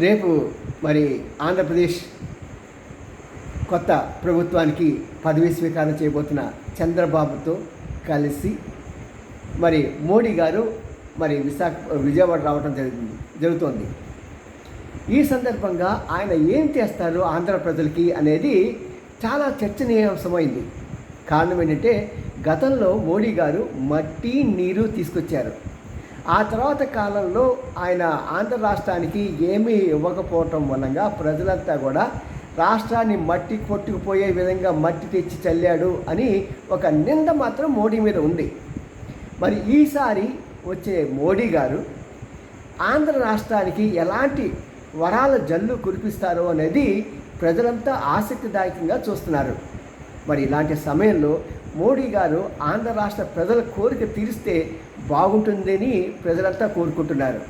రేపు మరి ఆంధ్రప్రదేశ్ కొత్త ప్రభుత్వానికి పదవీ స్వీకారం చేయబోతున్న చంద్రబాబుతో కలిసి మరి మోడీ గారు మరి విజయవాడ రావడం జరుగుతోంది. ఈ సందర్భంగా ఆయన ఏం చేస్తారు ఆంధ్ర ప్రజలకి అనేది చాలా చర్చనీయాంశమైంది. కారణం ఏంటంటే గతంలో మోడీ గారు మట్టి నీరు తీసుకొచ్చారు. ఆ తర్వాత కాలంలో ఆయన ఆంధ్ర రాష్ట్రానికి ఏమీ ఇవ్వకపోవటం వలన ప్రజలంతా కూడా రాష్ట్రాన్ని మట్టి కొట్టుకుపోయే విధంగా మట్టి తెచ్చి చల్లాడు అని ఒక నింద మాత్రం మోడీ మీద ఉంది. మరి ఈసారి వచ్చే మోడీ గారు ఆంధ్ర రాష్ట్రానికి ఎలాంటి వరాల జల్లు కురిపిస్తారో అనేది ప్రజలంతా ఆసక్తిదాయకంగా చూస్తున్నారు. మరి ఇలాంటి సమయంలో మోడీ గారు ఆంధ్ర రాష్ట్ర ప్రజల కోరిక తీరిస్తే బాగుంటుందని ప్రజలంతా కోరుకుంటున్నారు.